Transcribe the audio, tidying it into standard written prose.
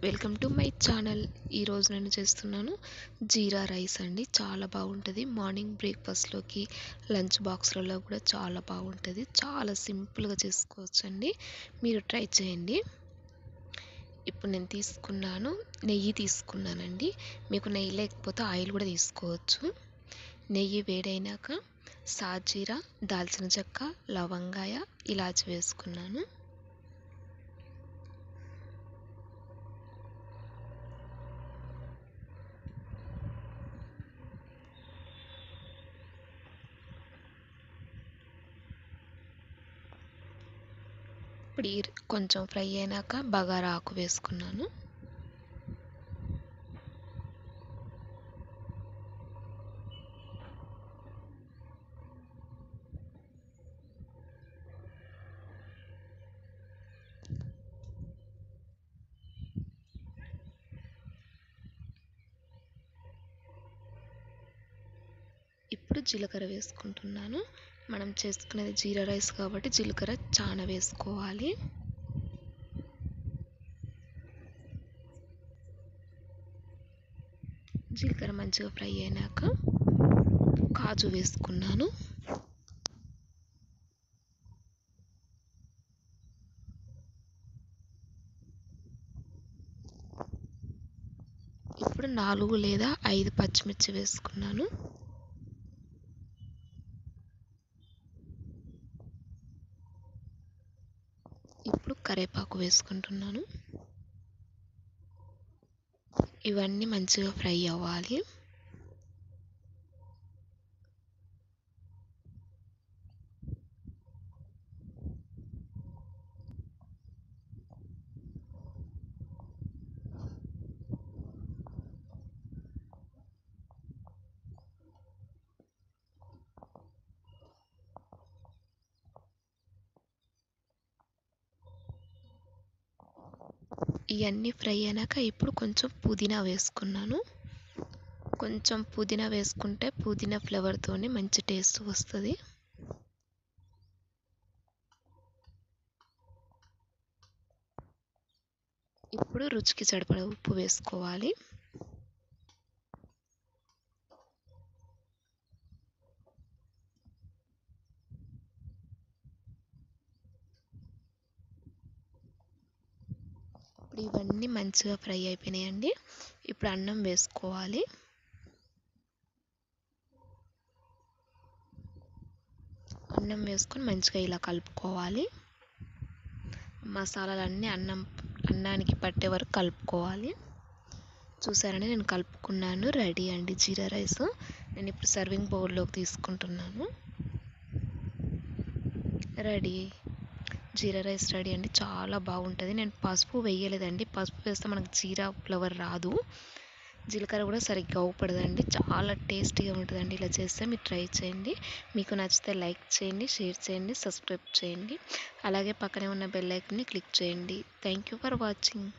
Welcome to my channel. ఈరోజు నేను చేస్తున్నాను జీరా రైస్ అండి. చాలా బాగుంటుంది. మార్నింగ్ బ్రేక్ఫాస్ట్లోకి, లంచ్ బాక్స్లలో కూడా చాలా బాగుంటుంది. చాలా సింపుల్గా చేసుకోవచ్చు అండి. మీరు ట్రై చేయండి. ఇప్పుడు నేను నెయ్యి తీసుకున్నానండి. మీకు నెయ్యి లేకపోతే ఆయిల్ కూడా తీసుకోవచ్చు. నెయ్యి వేడైనాక సాజీరా, దాల్చిన చెక్క, లవంగాయ, ఇలాచి వేసుకున్నాను. ఇప్పుడు కొంచెం ఫ్రై అయినాక బగారా ఆకు వేసుకున్నాను. ఇప్పుడు జీలకర్ర వేసుకుంటున్నాను. మనం చేసుకునేది జీరా రైస్ కాబట్టి జీలకర్ర చాలా వేసుకోవాలి. జీలకర్ర మంచిగా ఫ్రై అయినాక కాజు వేసుకున్నాను. ఇప్పుడు 4 లేదా 5 పచ్చిమిర్చి వేసుకున్నాను. ఇప్పుడు కరివేపాకు వేసుకుంటున్నాను. ఇవన్నీ మంచిగా ఫ్రై అవ్వాలి. ఇవన్నీ ఫ్రై అయినాక ఇప్పుడు కొంచెం పుదీనా వేసుకున్నాను. కొంచెం పుదీనా వేసుకుంటే పుదీనా ఫ్లేవర్తోనే మంచి టేస్ట్ వస్తుంది. ఇప్పుడు రుచికి సరిపడా ఉప్పు వేసుకోవాలి. ఇప్పుడు ఇవన్నీ మంచిగా ఫ్రై అయిపోయినాయండి. ఇప్పుడు అన్నం వేసుకోవాలి. అన్నం వేసుకొని మంచిగా ఇలా కలుపుకోవాలి. మసాలాలన్నీ అన్నానికి పట్టే వరకు కలుపుకోవాలి. చూసారని నేను కలుపుకున్నాను. రెడీ అండి జీరా రైస్. నేను ఇప్పుడు సర్వింగ్ బౌల్లోకి తీసుకుంటున్నాను. రెడీ, జీరా రైస్ రెడీ అండి. చాలా బాగుంటుంది. నేను పసుపు వేయలేదండి. పసుపు వేస్తే మనకు జీరా ఫ్లేవర్ రాదు. జీలకర్ర కూడా సరిగ్గా అవుపడదండి. చాలా టేస్టీగా ఉంటుందండి. ఇలా చేస్తే మీరు ట్రై చేయండి. మీకు నచ్చితే లైక్ చేయండి, షేర్ చేయండి, సబ్స్క్రైబ్ చేయండి. అలాగే పక్కనే ఉన్న బెల్ ఐకాన్ని క్లిక్ చేయండి. Thank you for watching.